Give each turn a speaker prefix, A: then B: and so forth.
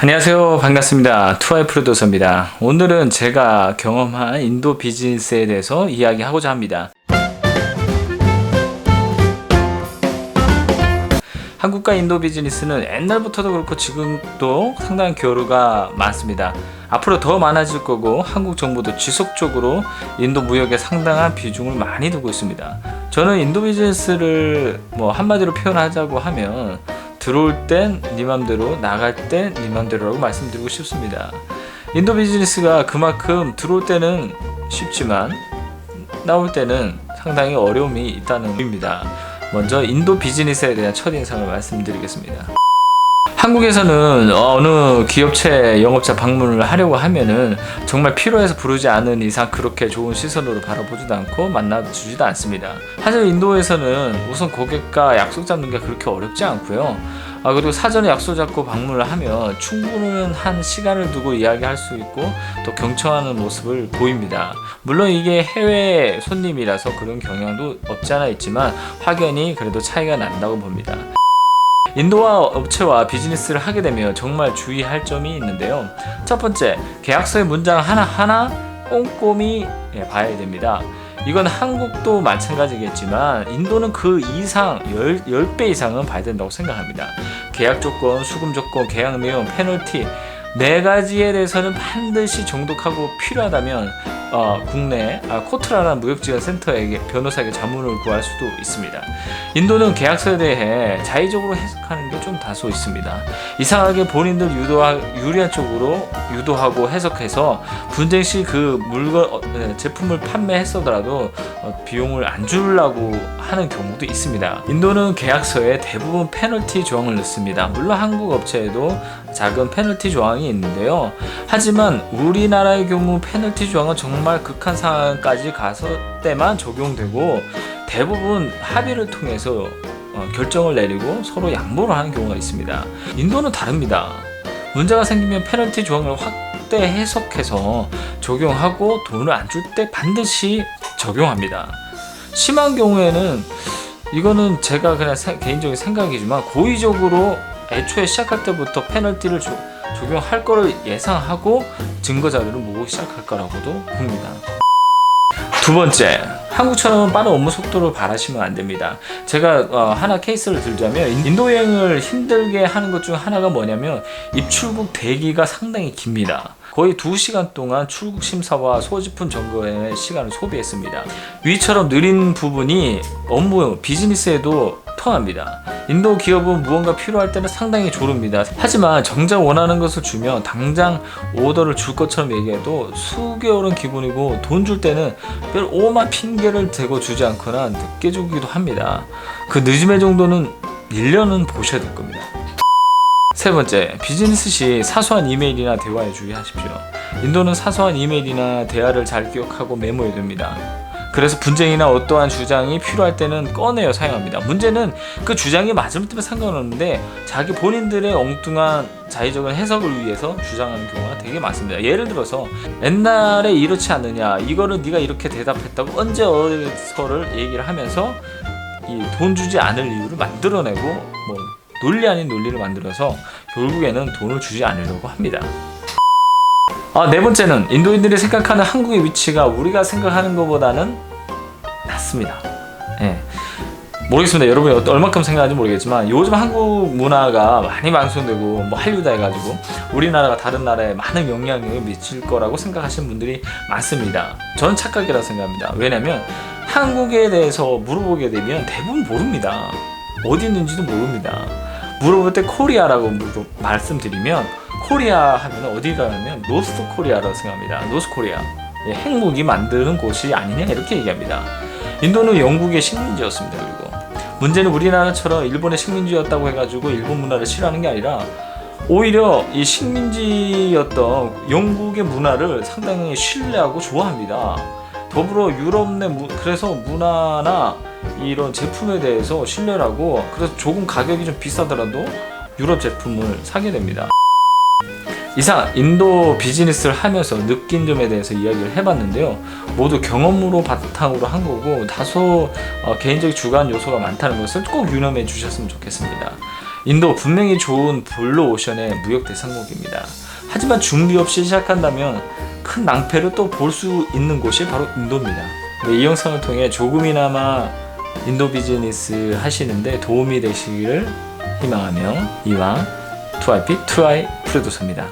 A: 안녕하세요. 반갑습니다. 투아이 프로듀서입니다. 오늘은 제가 경험한 인도 비즈니스에 대해서 이야기하고자 합니다. 한국과 인도 비즈니스는 옛날부터도 그렇고 지금도 상당한 교류가 많습니다. 앞으로 더 많아질 거고 한국 정부도 지속적으로 인도 무역에 상당한 비중을 많이 두고 있습니다. 저는 인도 비즈니스를 한마디로 표현하자고 하면 들어올 땐 네 맘대로, 나갈 땐 네 맘대로라고 말씀드리고 싶습니다. 인도 비즈니스가 그만큼 들어올 때는 쉽지만 나올 때는 상당히 어려움이 있다는 의미입니다. 먼저 인도 비즈니스에 대한 첫인상을 말씀드리겠습니다. 한국에서는 어느 기업체 영업자 방문을 하려고 하면은 정말 필요해서 부르지 않은 이상 그렇게 좋은 시선으로 바라보지도 않고 만나주지도 않습니다. 하지만 인도에서는 우선 고객과 약속 잡는 게 그렇게 어렵지 않고요. 그리고 사전에 약속 잡고 방문을 하면 충분한 시간을 두고 이야기할 수 있고 또 경청하는 모습을 보입니다. 물론 이게 해외 손님이라서 그런 경향도 없지 않아 있지만 확연히 그래도 차이가 난다고 봅니다. 인도와 업체와 비즈니스를 하게 되면 정말 주의할 점이 있는데요. 첫 번째, 계약서의 문장 하나하나 꼼꼼히 봐야 됩니다. 이건 한국도 마찬가지겠지만 인도는 그 이상 10배 이상은 봐야 된다고 생각합니다. 계약 조건, 수금 조건, 계약 내용, 페널티 4가지에 대해서는 반드시 정독하고 필요하다면 국내 코트라라는 무역지원 센터에게 변호사에게 자문을 구할 수도 있습니다. 인도는 계약서에 대해 자의적으로 해석하는 게 좀 다소 있습니다. 이상하게 본인들 유리한 쪽으로 유도하고 해석해서 분쟁 시 그 제품을 판매했어더라도 비용을 안 주려고 하는 경우도 있습니다. 인도는 계약서에 대부분 페널티 조항을 넣습니다. 물론 한국 업체에도 작은 페널티 조항이 있는데요. 하지만 우리나라의 경우 페널티 조항은 정말 극한 상황까지 가서 때만 적용되고 대부분 합의를 통해서 결정을 내리고 서로 양보를 하는 경우가 있습니다. 인도는 다릅니다. 문제가 생기면 페널티 조항을 확대 해석해서 적용하고 돈을 안 줄 때 반드시 적용합니다. 심한 경우에는 이거는 제가 그냥 개인적인 생각이지만 고의적으로 애초에 시작할 때부터 페널티를 적용할 거를 예상하고 증거 자료를 모으기 시작할 거라고도 봅니다. 두 번째, 한국처럼 빠른 업무 속도를 바라시면 안 됩니다. 제가 하나 케이스를 들자면 인도 여행을 힘들게 하는 것 중 하나가 뭐냐면 입출국 대기가 상당히 깁니다. 거의 2시간 동안 출국 심사와 소지품 점검에 시간을 소비했습니다. 위처럼 느린 부분이 업무, 비즈니스에도 통합니다. 인도 기업은 무언가 필요할 때는 상당히 조릅니다. 하지만 정작 원하는 것을 주면 당장 오더를 줄 것처럼 얘기해도 수개월은 기본이고 돈 줄 때는 별 오만 핑계를 대고 주지 않거나 늦게 주기도 합니다. 그 늦음의 정도는 1년은 보셔야 될 겁니다. 세 번째, 비즈니스 시 사소한 이메일이나 대화에 주의하십시오. 인도는 사소한 이메일이나 대화를 잘 기억하고 메모해야 됩니다. 그래서 분쟁이나 어떠한 주장이 필요할 때는 꺼내어 사용합니다. 문제는 그 주장이 맞으면 때문에 상관없는데 자기 본인들의 엉뚱한 자의적인 해석을 위해서 주장하는 경우가 되게 많습니다. 예를 들어서 옛날에 이렇지 않느냐, 이거를 네가 이렇게 대답했다고 언제 어디서를 얘기를 하면서 이 돈 주지 않을 이유를 만들어내고 논리 아닌 논리를 만들어서 결국에는 돈을 주지 않으려고 합니다. 네 번째는 인도인들이 생각하는 한국의 위치가 우리가 생각하는 것보다는 낮습니다. 모르겠습니다. 여러분이 얼마큼 생각하는지 모르겠지만 요즘 한국 문화가 많이 방송되고 한류다 해가지고 우리나라가 다른 나라에 많은 영향력을 미칠 거라고 생각하시는 분들이 많습니다. 저는 착각이라고 생각합니다. 왜냐면 한국에 대해서 물어보게 되면 대부분 모릅니다. 어디 있는지도 모릅니다. 물어볼 때 코리아라고 말씀드리면 코리아 하면 어디가 하면 노스 코리아라고 생각합니다. 노스 코리아. 핵무기 만드는 곳이 아니냐 이렇게 얘기합니다. 인도는 영국의 식민지였습니다. 그리고 문제는 우리나라처럼 일본의 식민지였다고 해가지고 일본 문화를 싫어하는 게 아니라 오히려 이 식민지였던 영국의 문화를 상당히 신뢰하고 좋아합니다. 더불어 유럽 내 그래서 문화나 이런 제품에 대해서 신뢰를 하고 그래서 조금 가격이 좀 비싸더라도 유럽 제품을 사게 됩니다. 이상 인도 비즈니스를 하면서 느낀 점에 대해서 이야기를 해봤는데요. 모두 경험으로 바탕으로 한 거고 다소 개인적인 주관 요소가 많다는 것을 꼭 유념해 주셨으면 좋겠습니다. 인도 분명히 좋은 블루오션의 무역 대상국입니다. 하지만 준비 없이 시작한다면 큰 낭패를 또 볼 수 있는 곳이 바로 인도입니다. 네, 이 영상을 통해 조금이나마 인도 비즈니스 하시는데 도움이 되시기를 희망하며 이왕 2IP2i 프로듀서입니다.